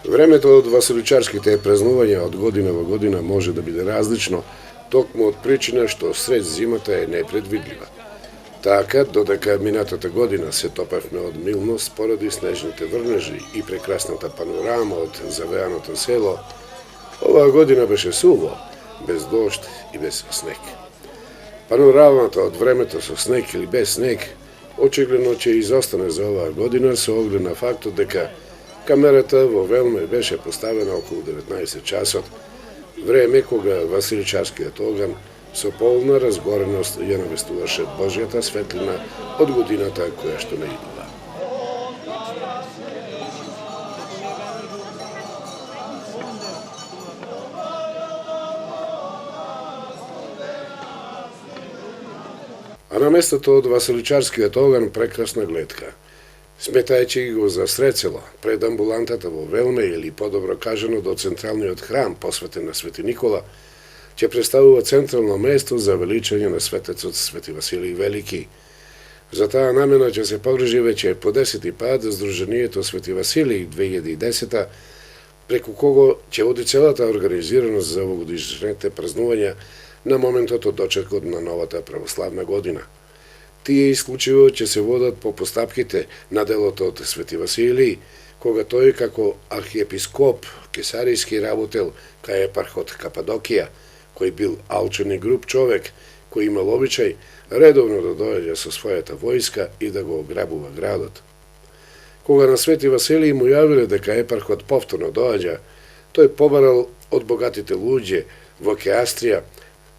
Времето од василичарските празнувања од година во година може да биде различно, токму од причина што сред зимата е непредвидлива. Така, додека минатата година се топевме од милност поради снежните врнежи и прекрасната панорама од завеаното село, оваа година беше суво, без дожд и без снег. Панорамата од времето со снег или без снег очигледно ќе изостане за оваа година со оглед на фактот дека камерата во Велме беше поставена околу 19 часот, време кога василичарскиот оган со полна разгореност ја навестуваше Божјата светлина од годината која што не идува. А на местото од василичарскиот оган прекрасна гледка. Сметајќи го за срецело пред амбулантата во Велме или подобро кажано до централниот храм посветен на Свети Никола, ќе представува централно место за величање на светецот Свети Василий Велики. За таа намена ќе се погрижи веќе по 10-ти пат Сдруженијето Свети Василий 2010, преку кого ќе оди целата организираност за овогодишните празнувања на моментот од дочекот на новата православна година. Тие исклучиво ќе се водат по постапките на делото од Свети Василий, кога тој како архиепископ кесаријски работел кај епархот Кападокија, кој бил алчен и груб човек, кој имал обичај редовно да доаѓа со својата војска и да го ограбува градот. Кога на Свети Василий му јавиле дека епархот повторно доаѓа, тој побарал од богатите луѓе во Кеастрија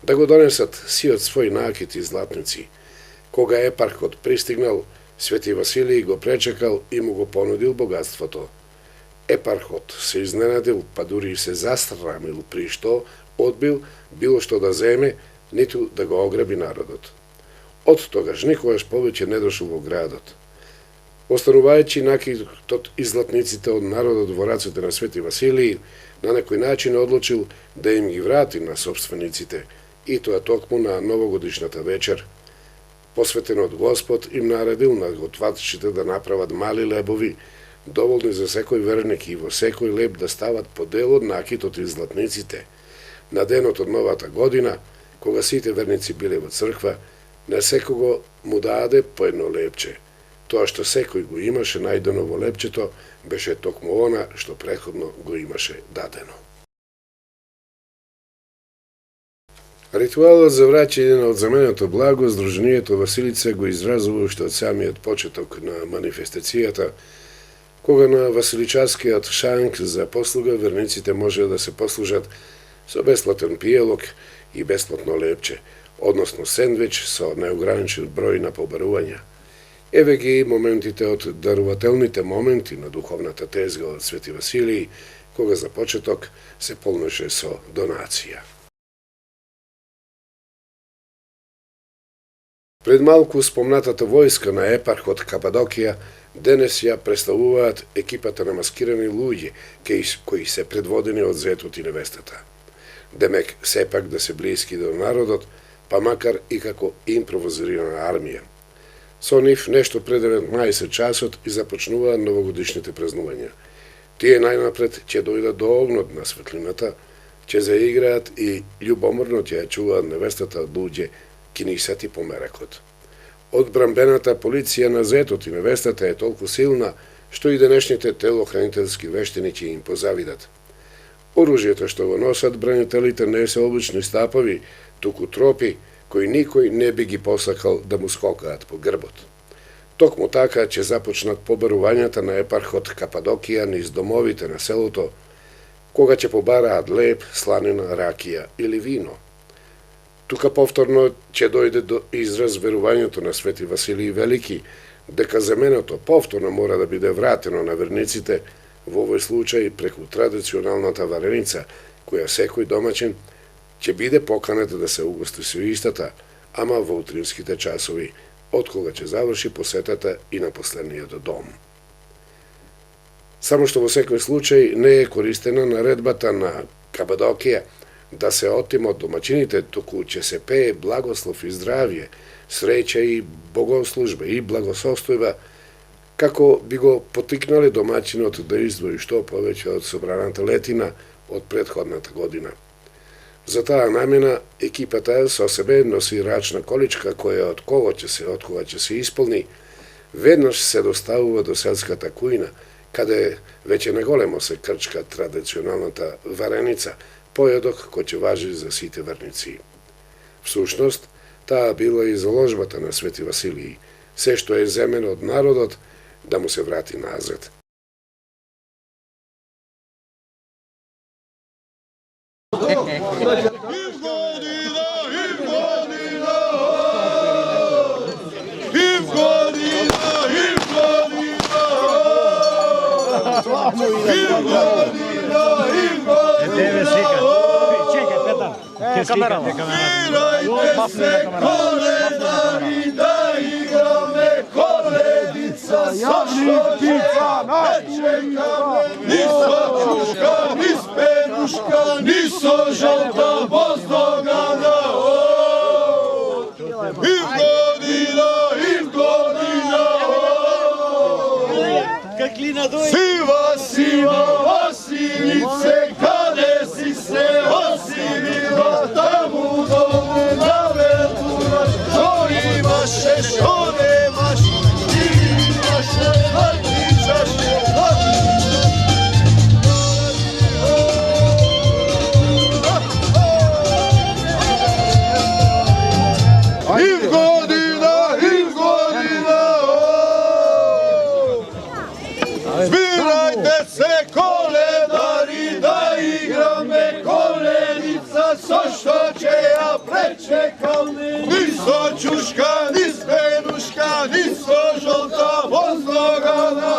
да го донесат сиот свој накит и златници. Кога епархот пристигнал, Свети Василий го пречекал и му го понудил богатството. Епархот се изненадил, па дури и се застрамил при што одбил било што да земе, ниту да го ограби народот. Од тогаш никогаш повеќе не дошол во градот. Останувајќи накитот и златниците од народот во рацете на Свети Василий, на некој начин одлучил да им ги врати на собствениците, и тоа токму на новогодишната вечер. Посветен од Господ им наредил на готвачите да направат мали лебови, доволни за секој верник и во секој леб да стават по дел од накитот и златниците. На денот од новата година, кога сите верници биле во црква, на секого му даде по едно лепче. Тоа што секој го имаше најдено во лепчето, беше токму она што претходно го имаше дадено. Ритуалот за враќање на одземеното благо Сдруженијето Василица го изразува уште од самиот почеток на манифестацијата, кога на василичарскиот шанк за послуга верниците може да се послужат со бесплатен пијалок и бесплатно лепче, односно сендвич со неограничен број на побарувања. Еве ги моментите од дарувателните моменти на духовната тезга од Свети Василий, кога за почеток се полнеше со донација. Пред малку спомнатата војска на епархот Кападокија денес ја представуваат екипата на маскирани луѓе, кои се предводени од зетот и невестата. Демек, сепак да се блиски до народот, па макар и како импровизирана армија. Со нив нешто пред 19 часот и започнуваат новогодишните празнувања. Тие најнапред ќе дојдат до огнот на светлината, ќе заиграат и љубоморно ќе ја чуваат невестата од луѓе кинисати по меракот. Одбрамбената полиција на зетот и невестата е толку силна, што и денешните телохранителски вештини ќе им позавидат. Оружјето што го носат бранителите не се обични стапови, туку тропи, кои никој не би ги посакал да му скокаат по грбот. Токму така ќе започнат побарувањата на епархот Кападокија низ домовите на селото, кога ќе побараат леб, сланина, ракија или вино. Тука повторно ќе дојде до израз верувањето на Свети Василий Велики, дека земеното повторно мора да биде вратено на верниците, во овој случај преку традиционалната вареница, која секој домаќин ќе биде поканет да се угости со истата, ама во утринските часови, од кога ќе заврши посетата и на последниот дом. Само што во секој случај не е користена наредбата на Кападокија да се отима од домаќините, туку ќе се пее благослов и здравје, среќа и богослужба и благосостојба, како би го потикнале домаќинот да издвои што повеќе од собраната летина од претходната година. За таа намена екипата со себе носи рачна количка која од кога ќе се исполни, веднаш се доставува до селската кујна, каде веќе неголемо се крчка традиционалната вареница, појадок кој ќе важи за сите верници. Всушност, таа била и заложбата на Свети Василиј, се што е земено од народот да му се врати назад. Svirajte se koledari da igrame koledica sa što će nečekam. Niso čuška, nis peruška, niso žalta bozdogana. I godina, siva, siva Vasilice, kade si se osilila, tamo dolu na veturaš, što imaš, što nemaš, ti imaš, odličaš, I godina, zbirajte se koledari da igrame koledica, sa što će ja prečekam. Niso čuška, nis peruška, niso žolta vozdogana.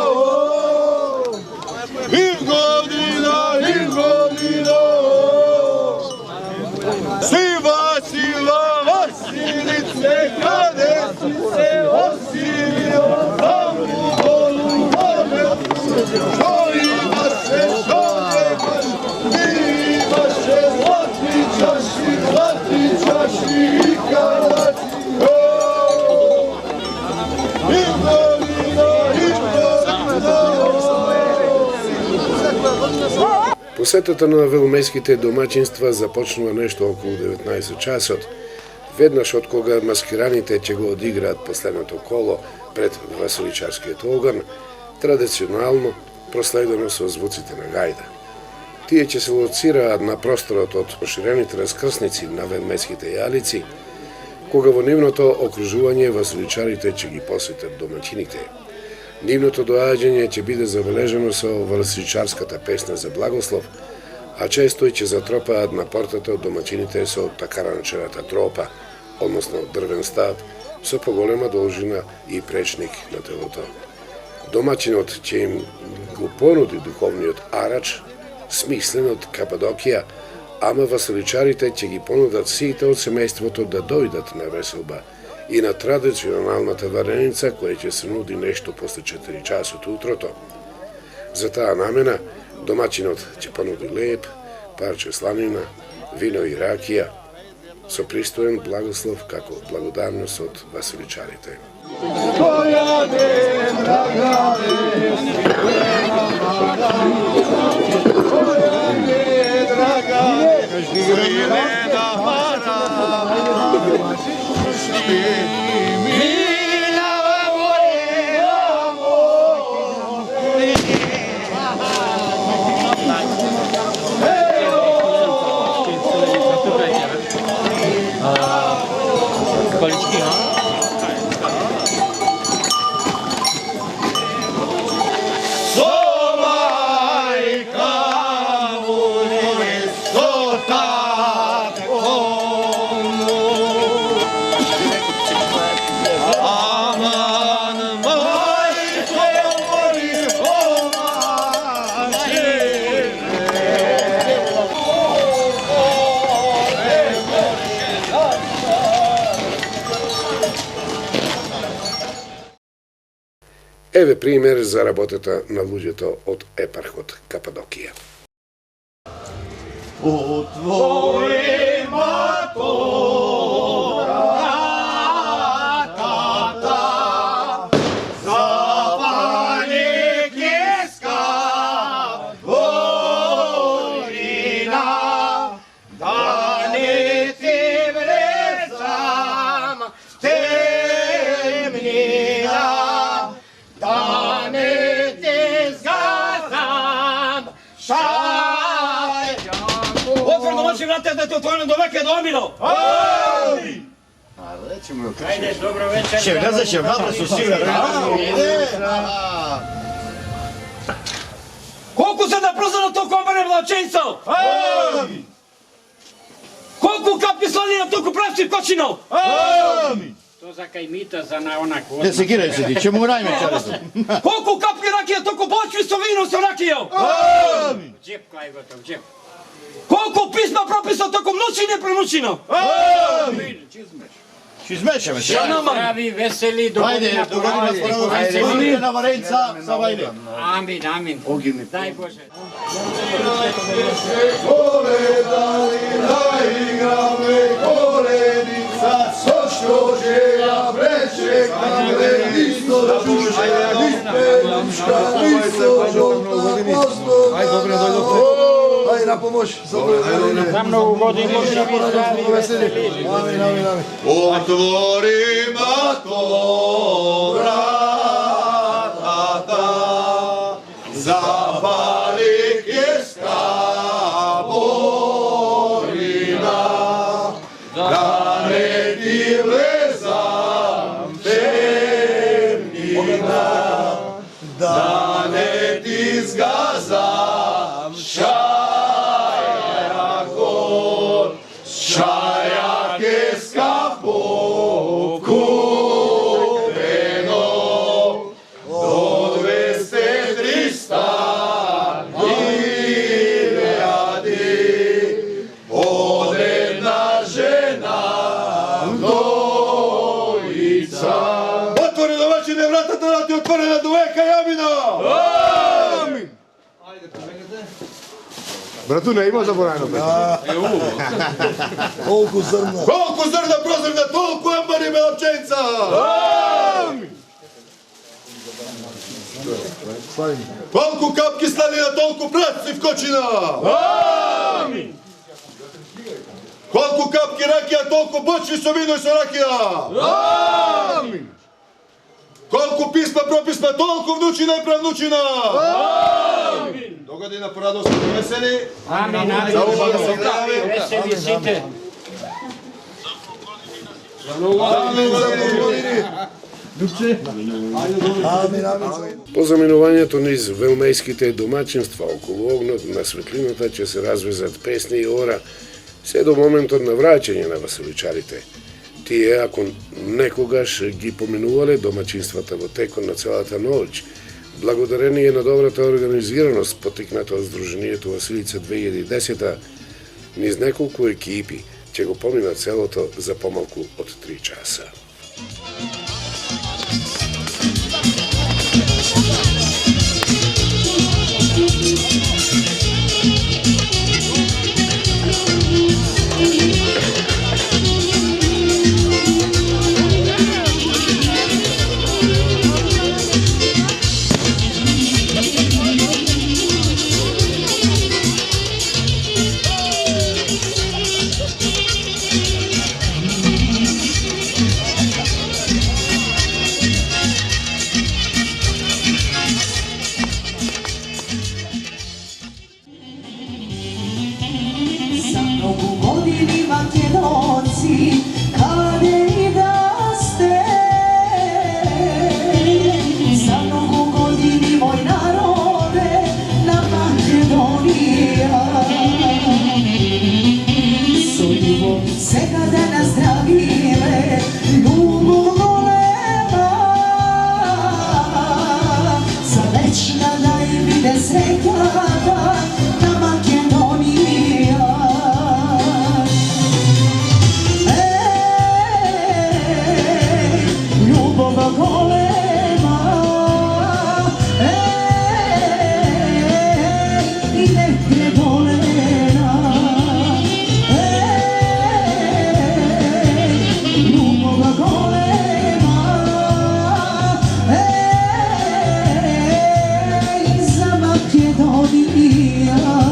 I godina, siva Vasilice, kade si se osilila, tamo dolu što imaš, što nemaš, ti imaš, zlatićaš i karaci. Посетата на велмеските домаќинства започнува нешто околу 19 часот, веднаш од кога маскираните ќе го одиграат последното коло пред Василичарскиот оган, традиционално проследено со звуците на гајда. Тие ќе се лоцираат на просторот од поширените раскрсници на велмеските јалици, кога во нивното окружување Василичарите ќе ги посетат домаќините. Нивното доаѓање ќе биде забележено со Василичарската песна за благослов, а често и ќе затропаат на портата од домаќините со такаранчената тропа, односно дрвен стап, со поголема должина и пречник на телото. Домаќинот ќе им го понуди духовниот арач, смислен од Кападокија, ама Василичарите ќе ги понудат сите од семејството да дојдат на веселба и на традиционалната вареница која ќе се нуди нешто после 4 часот утрото. За таа намена домаќинот ќе понуди леп, парче сланина, вино и ракија, со пристоен благослов како благодарност од Василичарите. Koja ne draga Еве пример за работата на луѓето од епархот Кападокија. Отвори мато вратата, запали кеска горина, да не ти влезам в темнина, да не ти сгазам шай. Отворено мочи врата да ти отворено до веке домино. Амин! Ajde, dobro večer. Ще влезе, ще влезе со сигурно. Колку се напрзано толку обере влаченцо? Амин! Колку капки сладина толку правци кочино? Амин! To za kajmita za na onak Не се гирай се ти, чему рајме чарето. Колку капки ракија толку бочви со вино со ракијо? Амин! džep kaj gotov, džep. Колку писма прописа толку мнучине премучино? Амин! Ще измешаме се. Zdravi, veseli, do Ајде, godina до година poradi. споровите на Варенца, за Вајле. Amin, amin. Daj Bože. Коледали да играме коледица, со што жеја пречекаме, исто чуше, испедушка, исто жолта, постока. Ајде, добре, дојдовте. Ајде, на помош. Za mnogo godina živi, zdravi, veseli. Амин, амин, амин. Отвори мато вратата, запали кеска горина, да не ти влезам в темнина, да не ти сгазам шаја гор, шаја кеска покупено, до 200-300 илјади, од една жена дојца. Отвори домачине вратата да ти отворена до века јамина! Амин! Братуне, има заборавено пет. Колку зрна прозрна, толку амбари белапченца! Амин! Колку капки сладина, толку праци в кочина! Амин! Колку капки ракија, толку бочви со вино и со ракија! Амин! Колку писма прописма, толку внучина и правнучина! Амин! До година порадост и весели! Amin, amin. За оба да се здрави! Veseli site. По заминувањето низ велмејските домаќинства околу огнот на светлината ќе се развезат песни и ора, се до моментот на враќање на веселичарите. Тие, ако некогаш ги поминувале домаќинствата во текот на целата ноќ, благодарение на добрата организираност потикната од Сдруженијето Василица 2010, низ неколку екипи ќе го помина целото за помалку од 3 часа. Golema godina.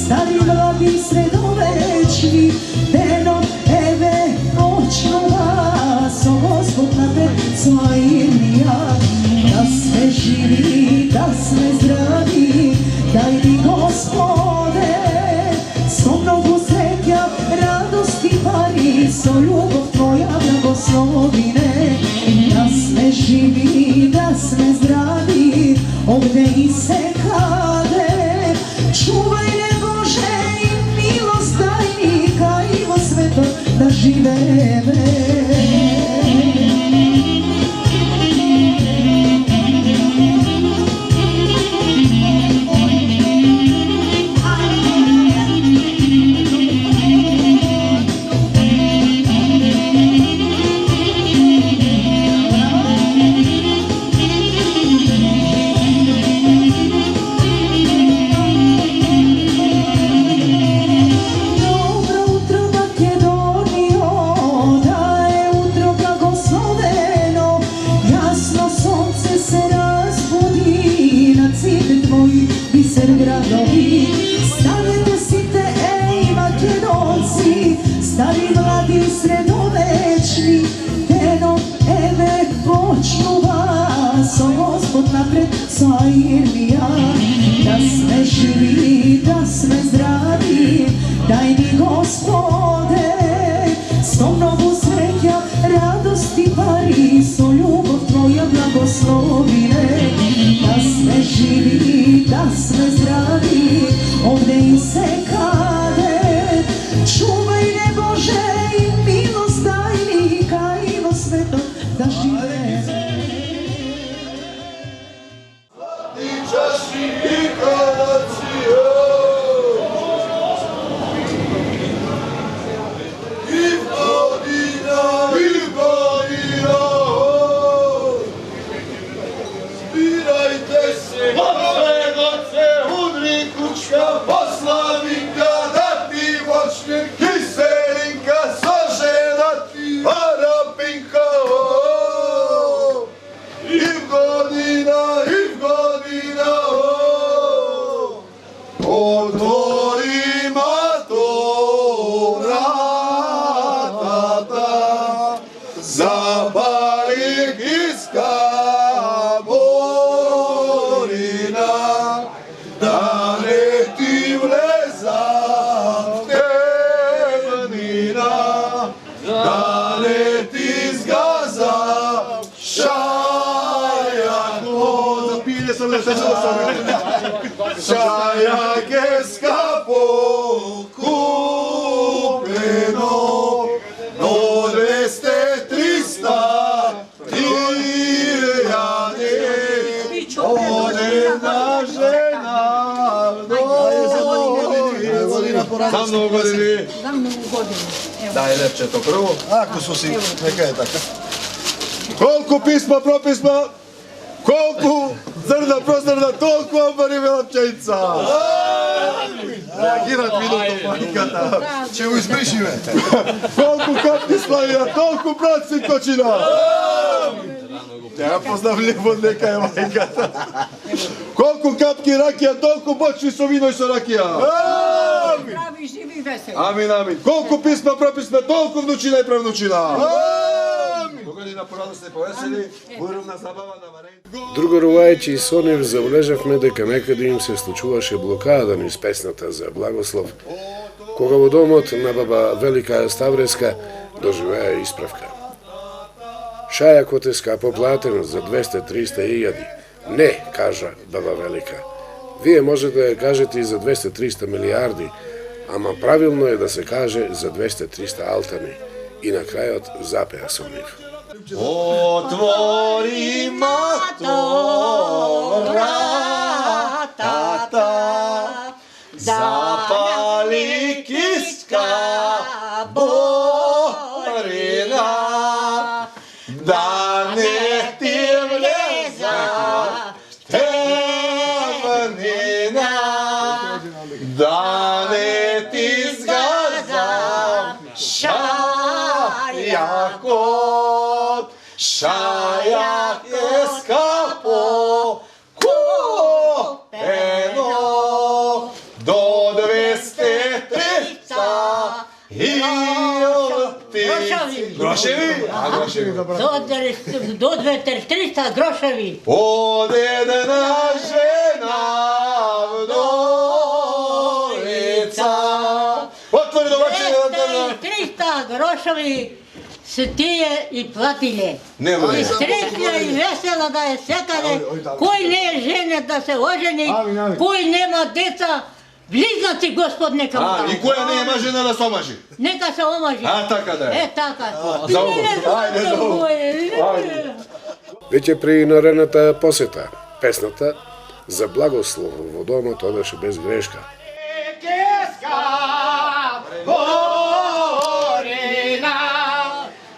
Stari mladi sredovečni, deno eve noćno vas, o Gospod napred svoja Irmija. Da sve živi, da sve zdravi, daj mi Gospode, so mnogo sretja, radosti pari, so ljubav tvoja blagoslovine. Da sve živi, da sve zdravi, ovde i se kade, čuvaj da živeme. Stari mladi sredovečni, deno eve počnu vas, o Gospod napred svoja Irmija. Da sve živi, da sve zdravi, daj mi Gospode, sto mnogo sretja, radosti pari, so ljubav tvoja blagoslovine. Da sve živi, da sve zdravi, ovde i se kade, čuvaj ne Bože i milost daj mi, kajmo sveto da žive. Čaši i kanacije, i godina, zbirajte se, goce, udri kučka, poslavinka, da ti vočnik, kiselinka, sožena ti, arapinka, i godina, otvori mato vratata, zapali kiska borina, da ne ti vleza temnina, da ne ti zgaza šajako. Zapilje sam nešto šajak je skapo kupeno, no 200-300 tirjane, odena žena Za mnogo godini. Za mnogo godini. Daj lepše to prvo. Ako su si, neka je tako. Koliko pisma, propisma, koliko zrna, prozrna, toliko ambari velapčenica. Reagirat minutom panikata. Če u izbriši me. Koliko kapni slavija, toliko brat Sinkočina. Ja poznam ljubodnika je majkata. Koliko kapki rakija, toliko bočni su vino i sa rakija. Zdravi, živi, veseli. Amin, amin. Koliko pisma, propisma, toliko vnučina i pravnučina. Amin. Dogodina poradosne poveseli, burovna zabava na varenju. Другорувајќи и со нив забележавме дека некаде им се случуваше блокада низ песната за благослов, кога во домот на баба Велика Ставреска доживеа исправка. Шајакот е скапо платен за 200-300 илјади. Не, кажа баба Велика. Вие може да ја кажете и за 200-300 милиарди, ама правилно е да се каже за 200-300 алтани. И на крајот запеа со нив. Otvori mato vrata, zapali kiska borina, da ne ti vleza temnina, da ne ti zgaza šajakot. Šajak eskapo kupeno do 200-300 ilti. Groševi? A, groševi. Do 200-300 groševi. Od jedna žena vdorica. Otvori domaćine. 300 groševi se tije i platile. Nemoj. I srećna i vesela da je sekade, koji ne je žene da se oženi, koji nema deca, bliznaci gospod neka mu A, da. i koja nema žena da se omaži? Neka se omaži. A, taka da je. E, така. za ovo. Ajde, za ovo. Веќе при наредната посета, песната за благослов во домот одеше без грешка.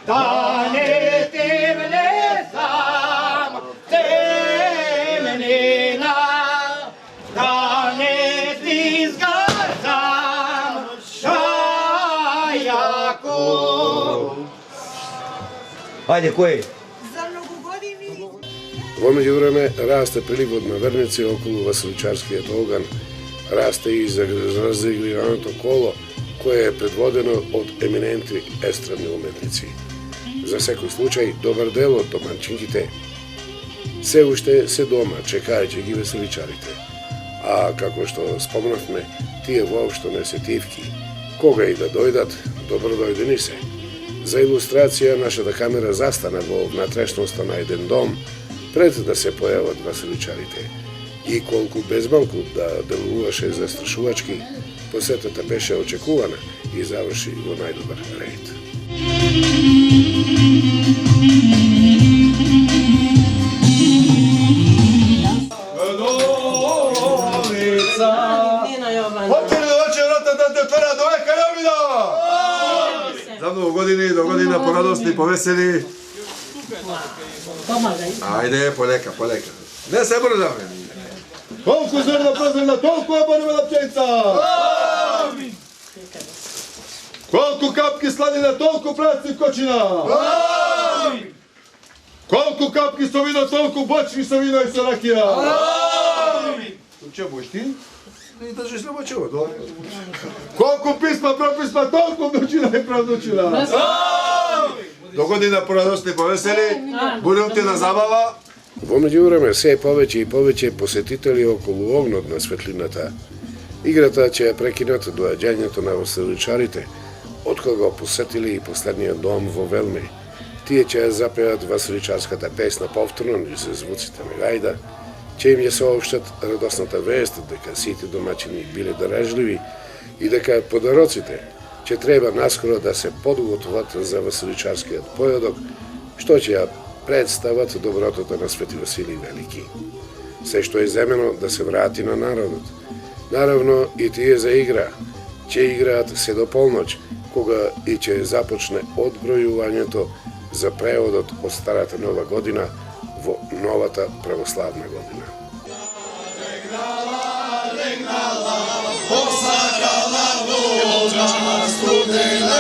Da ne ti vlezam temnina, da ne ti zgazam šajako. Ajde, koji? Во меѓувреме расте приливот на верници околу Василичарскиот оган, расте и разигрираното коло, кое е предводено од еминентни естрадни уметници. За секој случај, добар дел од доманчинките се уште се дома, чекајќи ги веселичарите. А како што спомнавме, тие воопшто не се тивки. Кога и да дојдат, добро дојдени се. За илустрација, нашата камера застана во внатрешноста на еден дом, пред да се појават веселичарите. И колку безмалку да делуваше застрашувачки, посетата беше очекувана и заврши во најдобар ред. Отвори довече врата да те отвора до века Јовина! За многу години, до година порадосни, повесели. Ајде, полека, полека. Не се брзаме. Колку зрна празрна, толку обарвена пченица! Колку капки сладина, толку праци вкочина! Колку капки со вино, толку бочки со вино и со ракија! Че будеш ти? Не држиш на бочево, добре. Колку писма, прописма, толку внучина и правнучина! До година порадосни, повесели, буривтина забава. Во меѓувреме се повеќе и повеќе посетители околу огнот на светлината. Играта ќе ја прекинат доаѓањето на веселичарите, откога посетили и последниот дом во Велме. Тие ќе ја запеат веселичарската песна повторно низ звуците на гајда, ќе им ја соопштат радосната вест дека сите домаќини биле дарежливи и дека подароците ќе треба наскоро да се подготват за веселичарскиот појадок, што ќе ја представат добротата на Свети Василий Велики. Се што е земено да се врати на народот. Наравно и тие за игра. Ќе играат се до полноќ, кога и ќе започне одбројувањето за преводот од старата нова година во новата православна година. Studena,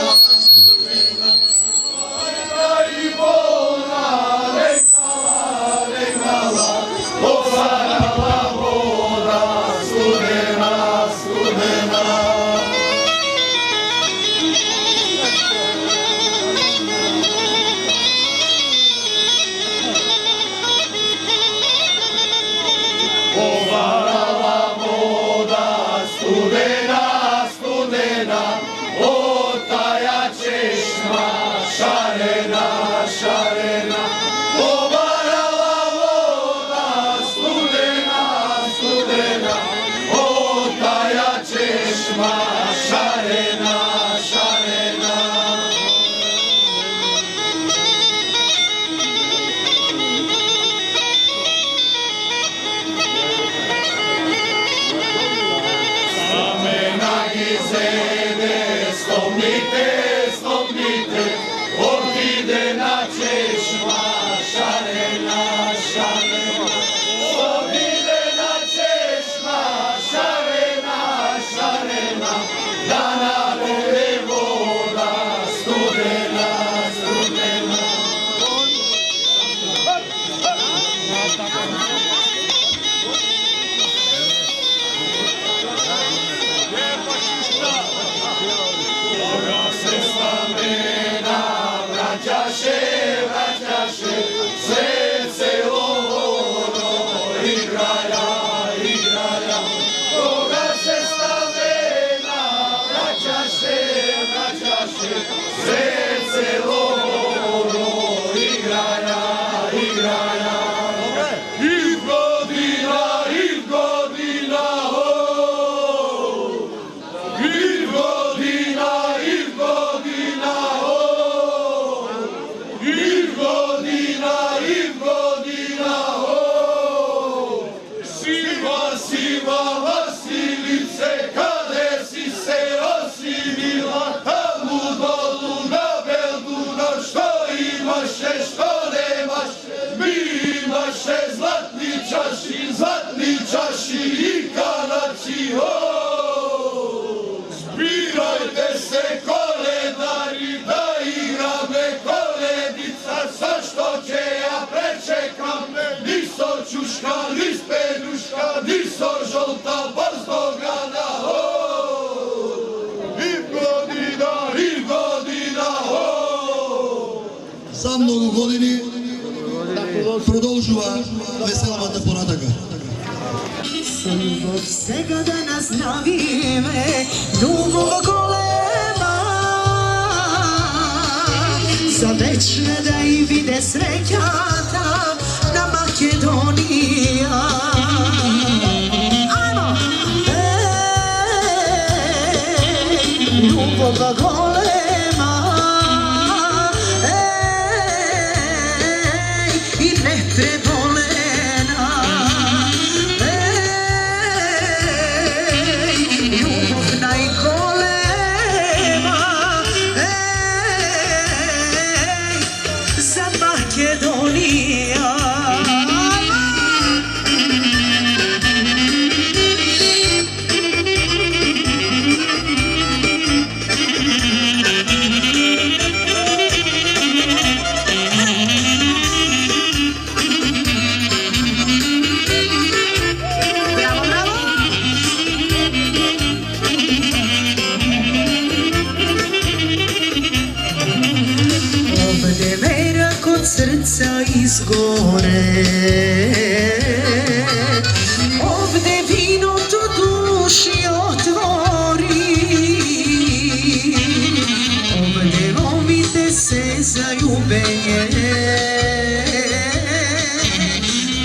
За много години продолжува веселата понатака. Со љубов сега да наздравиме, љубов голема, за вечна да и виде среќата на Македонија. Ајмо! Љубов голема, и непреболена, љубов најголема, за Македонија. Srca izgore, ovde vino to duši otvori, ovde lomite se za ljubenje,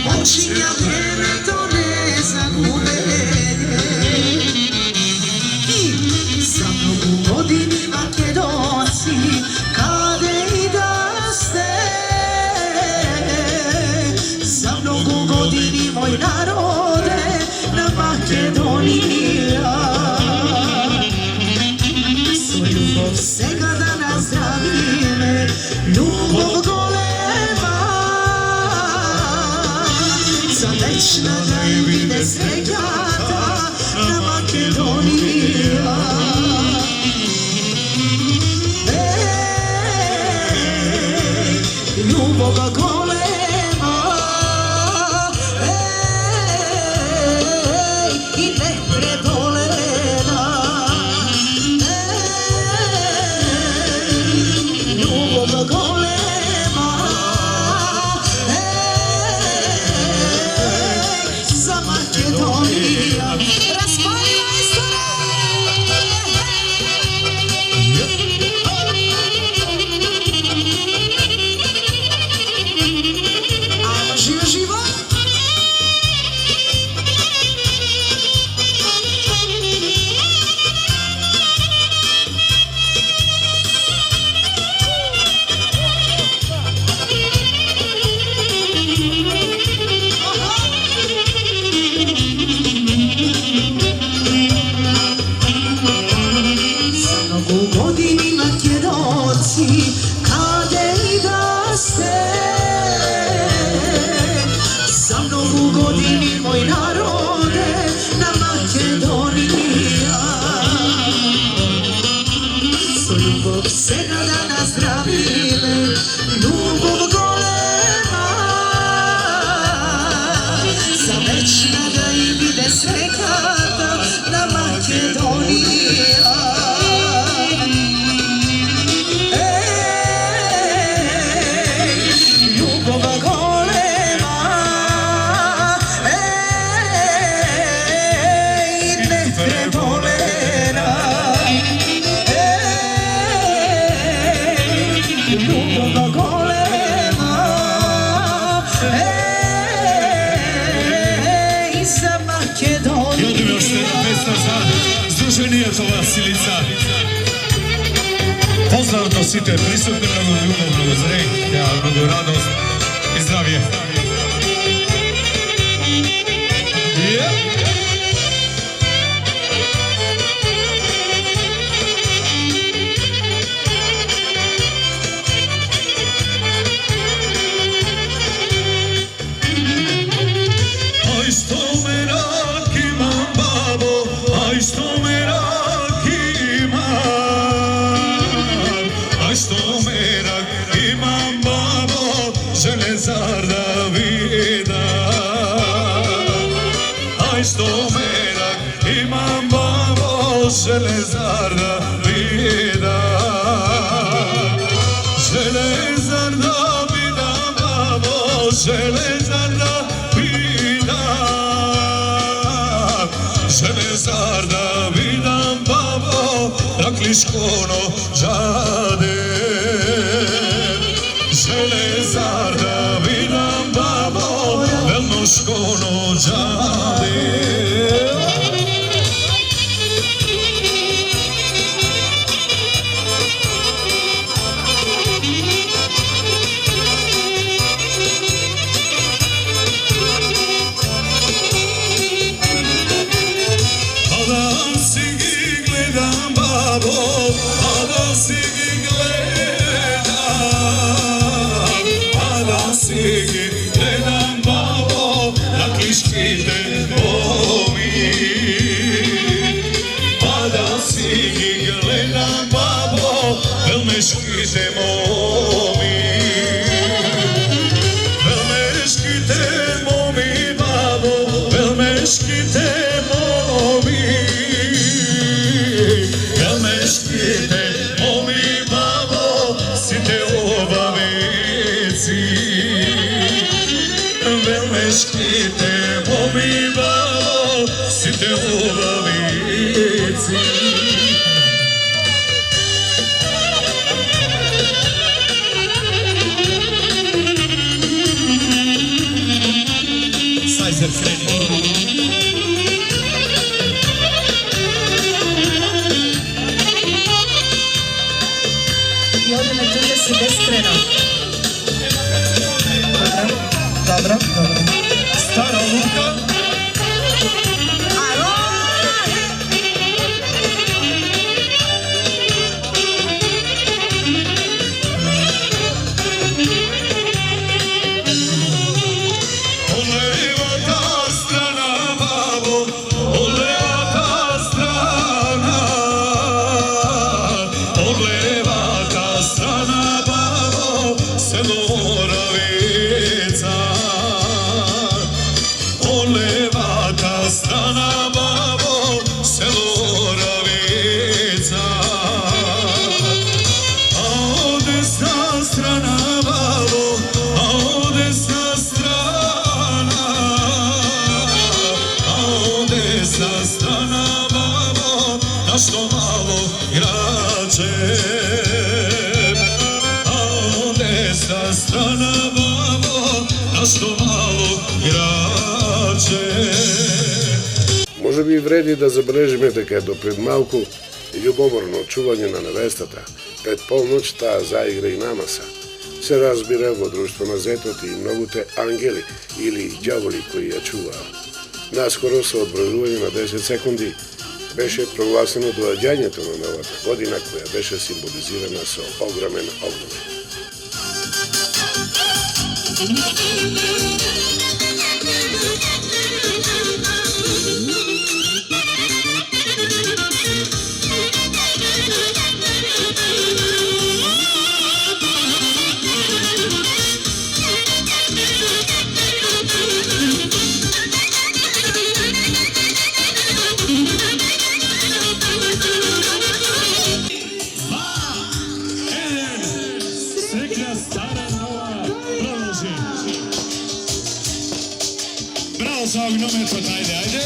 počinja vreme to nezagubenje. I za mnogo godini Makedonci, kade i da ste, godini moj narode na Makedonija. So ljubav сега da nazdravime, ljubav golema, za večna da je vide srećata na Makedonija. Ljubav golema, Druženijeto Vasilica. Pozdrav do site prisutne, mnogo ljubav, mnogo zrenja, mnogo radost i zdravlje. Železar Davida, aj sto merak imam babo, Železar Davida, Železar Davida babo, Železar Davida, Železar Davida babo, Rakliškono žade. Železar Davida babo, Velnoškono žade. Padam si gi gledam babo, padam si gi gledam babo, Rakliški dedovi. Padam si gi gledam babo, Velmeški demovi. Velmeški demovi babo, Velmeški demovi. Velmeški demovi babo, site obaveci. Velmeški demovi babo, site obaveci. Sajzer kreni. I ovdje me čuje se beskreno. Dobro. Stara Luka. Što malo građe, a desna strana babo, a što malo građe. Може би вреди да забележиме дека до пред малку љубоморно чување на невестата пред полноќ таа заигра и намаса. Се разбира во друштво на зетот и многуте ангели или ѓаволи кои ја чуваа. Наскоро со одбројување на 10 секунди беше прогласено доаѓањето на новата година, која беше символизирана со огромен огнев. Bravo sa ognometot, ajde.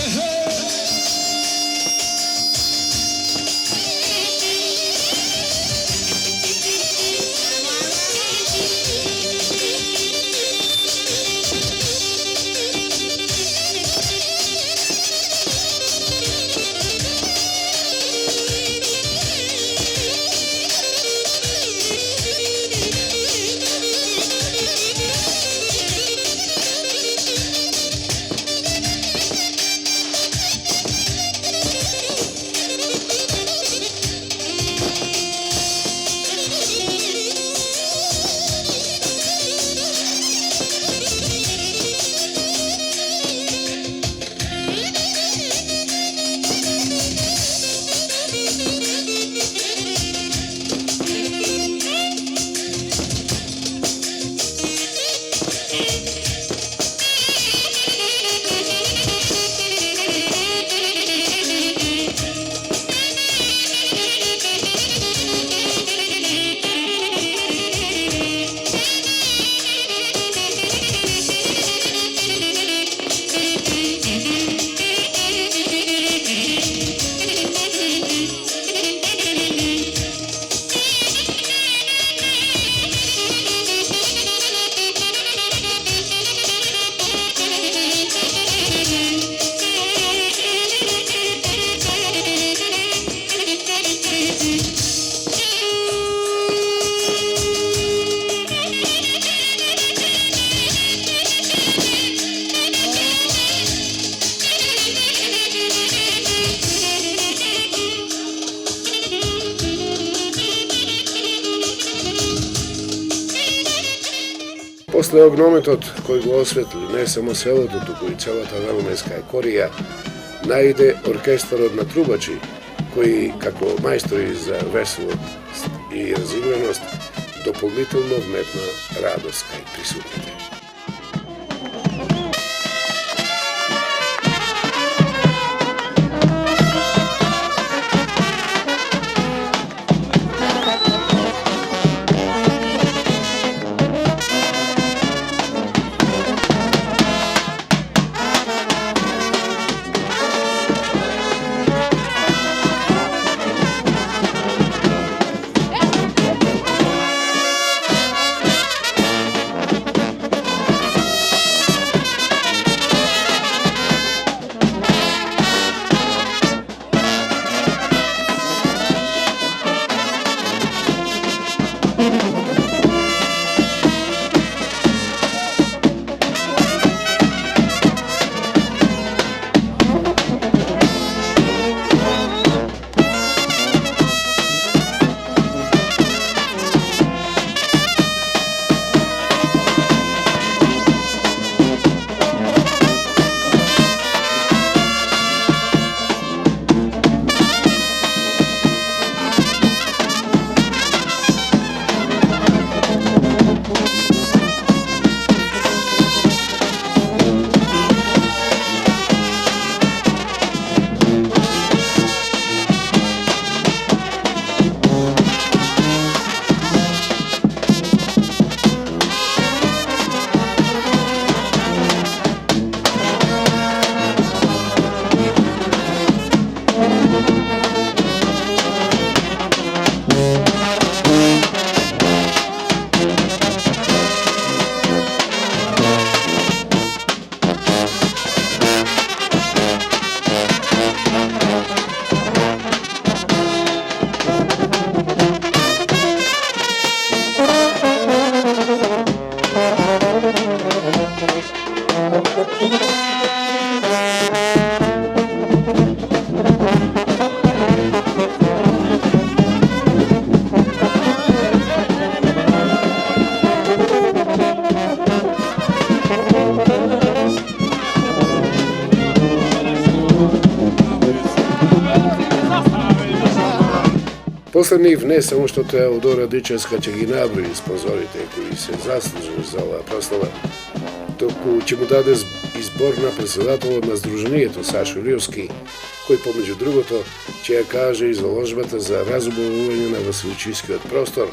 После огнометот кој го осветли не само селото, туку и целата велмеска екорија, најде оркестарот на трубачи, кои, како мајстори за веселост и разиграност, дополнително вметна радост кај присутните. После нив не само што Теодора Дичевска ќе ги наброи спонзорите кои се заслужени за оваа прослава, току ќе му даде избор на председателот на Сдруженијето Сашо Риовски, кој помеѓу другото ќе ја каже и заложбата за разубавување на Василичискиот простор,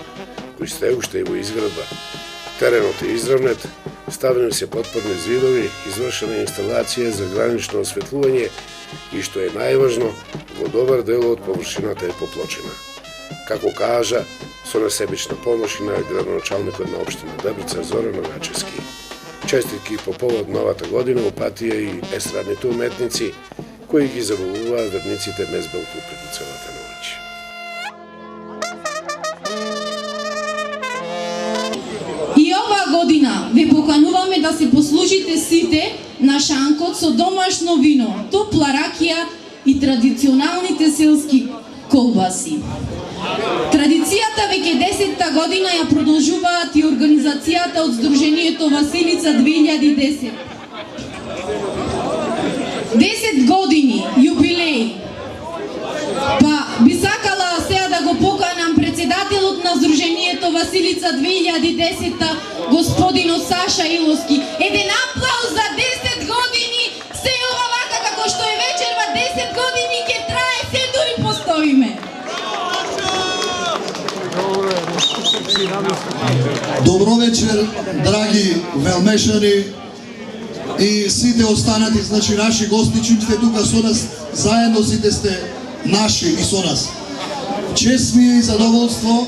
кој сте уште во изградба. Теренот е изравнет, ставени се потпорни зидови, извршена инсталација за гранично осветлување и што е најважно, во добар дел од површината е поплочена. Како кажа, со несебична помош и на градоначалникот на општина Дебрица Зоран Рачевски. Честитки по повод новата година у Опатија и естрадните уметници, кои ги забавуваат верниците мезбелку преку целата ноќ. И оваа година ве покануваме да се послужите сите на шанкот со домашно вино, топла ракија и традиционалните селски колбаси. Традицијата веќе 10-та година ја продолжуваат и организацијата од Сдруженијето Василица 2010. 10 години, јубилеј. Па би сакала сега да го поканам председателот на Сдруженијето Василица 2010, господино Саша Иловски. Еден аплауз за 10 години, се ова вака како што е вечерва, 10 години ќе трае, се дури постоиме. Добро вечер, драги велмешани и сите останати, значи наши гости, чим сте тука со нас, заедно сите сте наши и со нас. Чест ми е и задоволство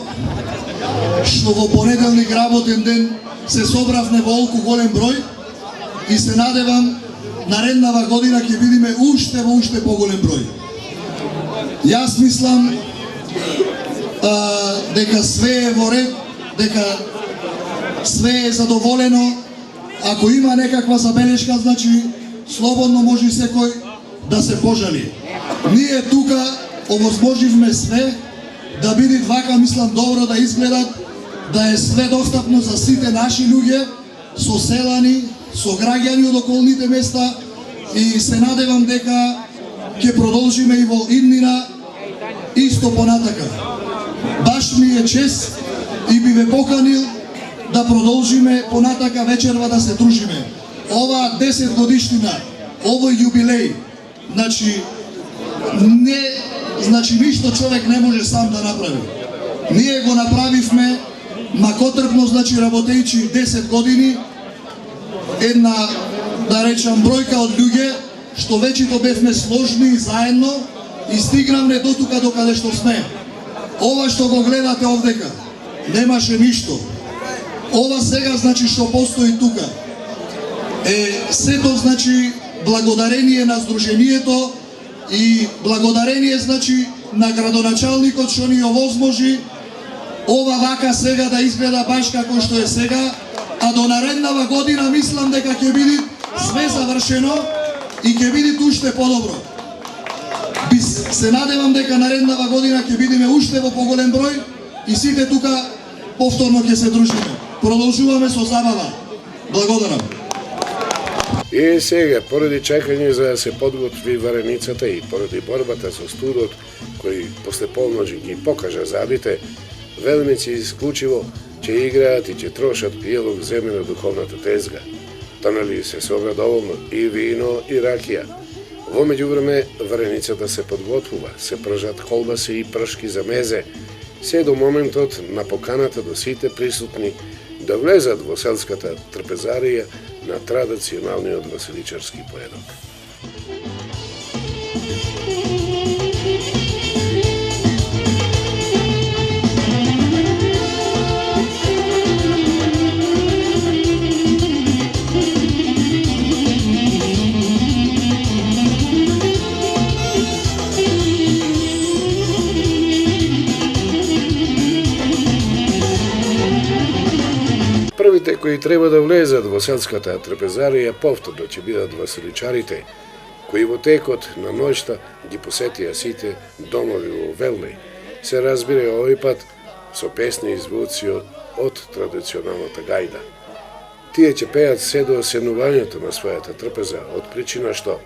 што во понеделник работен ден се собравме во олку голем број и се надевам нареднава година ќе видиме уште поголем број. Јас мислам дека све е во ред, дека све е задоволено. Ако има некаква забелешка, значи слободно може секој да се пожали. Ние тука овозможивме све да бидат вака, мислам, добро да изгледат, да е све достапно за сите наши луѓе, со селани, со граѓани од околните места и се надевам дека ќе продолжиме и во иднина исто понатака. Баш ми е чест и би ве поканил да продолжиме понатака вечерва да се дружиме. Ова 10 годишнина, овој јубилеј, ништо човек не може сам да направи. Ние го направивме макотрпно, работејќи 10 години, една, да речам, бројка од луѓе, што вечето бевме сложни и заедно и стигнавме до тука до каде што сме. Ова што го гледате овдека, немаше ништо. Ова сега, што постои тука, сето, благодарение на Сдруженијето и благодарение, на градоначалникот што ни овозможи ова вака сега да изгледа баш како што е сега, а до нареднава година мислам дека ќе биде све завршено и ќе биде уште подобро. Се надевам дека нареднава година ќе бидеме уште во поголем број и сите тука повторно ќе се дружиме. Продолжуваме со забава. Благодарам. И сега, поради чекање за да се подготви вареницата и поради борбата со студот, кој после полноќ ги покажа забите, велници исклучиво ќе играат и ќе трошат пиелог земе на духовната тезга. Тонали се собрадоволно и вино и ракија. Во меѓувреме, вареницата се подготвува, се пржат колбаси и пршки за мезе, се до моментот на поканата до сите присутни да влезат во селската трпезарија на традиционалниот василичарски поедок. Првите кои треба да влезат во селската трпезарија повторно ќе бидат василичарите, кои во текот на ноќта ги посетија сите домови во Велмеј. Се разбира овој пат со песни и звуци од традиционалната гајда. Тие ќе пеат се до осенувањето на својата трпеза, од причина што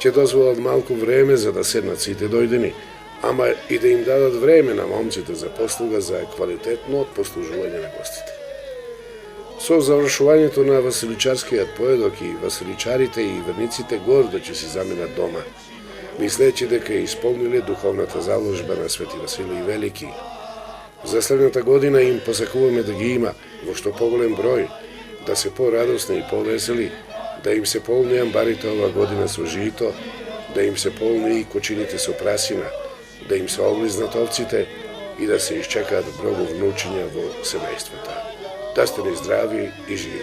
ќе дозволат малку време за да седнат сите дојдени, ама и да им дадат време на момците за послуга за квалитетно послужување на гостите. Со завршувањето на василичарскиот поедок и василичарите и верниците гордо ќе си заминат дома, мислејќи дека исполниле духовната заложба на Свети Василий Велики. За следната година им посакуваме да ги има во што поголем број, да се порадосни и повесели, да им се полни амбарите ова година со жито, да им се полни и кочините со прасина, да им се облизнат овците и да се исчекаат многу внучиња во семејствата. Да сте ни здрави и живи.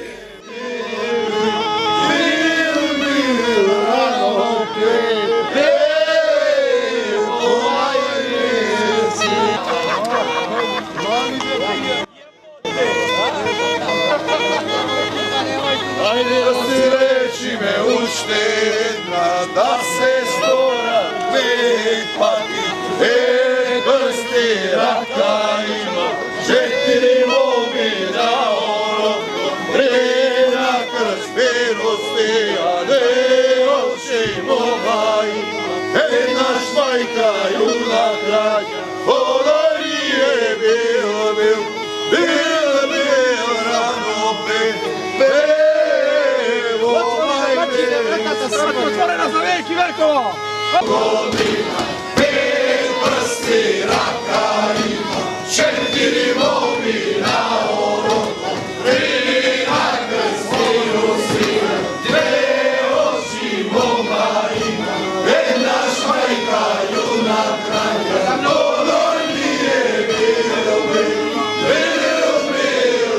Да си речи ме уште една, да се стора 5 пати, прсти рака има, 4 моми на оромко, 3 на крст верости, а 2 очи мома има, еднаш мајка јуна краѓа, одај ни е бил рано Отворена за Велики Верково! Година, 5 прсти рака има, 4 моми на оромко, 3 на крст веросија, 2 очи мома има, еднаш мајка јуна краља, одај ни е бил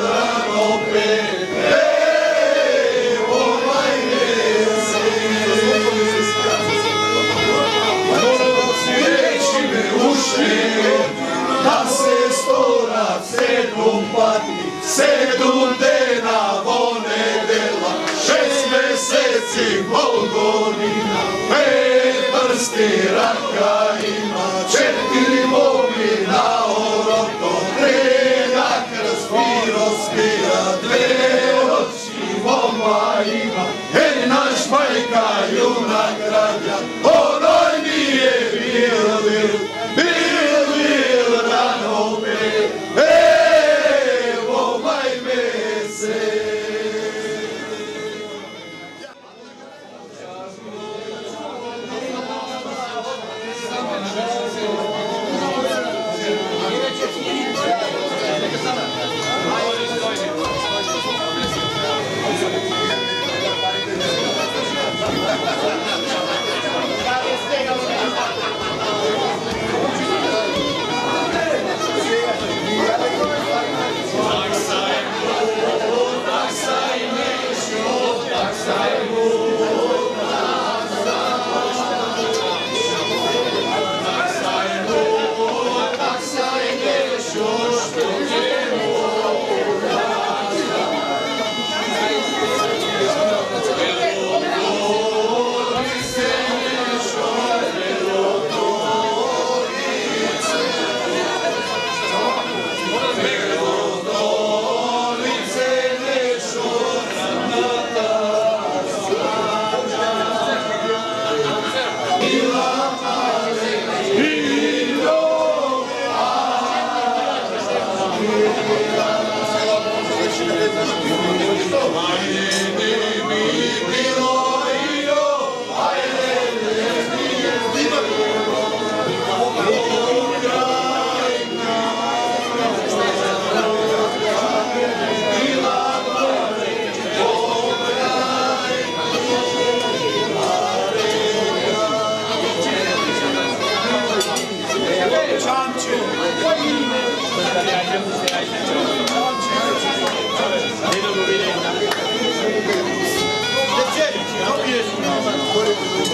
рано пет. Да се сторат 7 пати, 7 дена во недела, 6 месеци во година, 5 прсти рака има, 4 моми на оромко, 3 на крст веросија, 2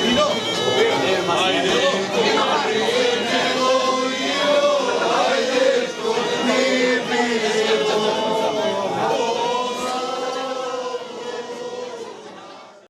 Vino!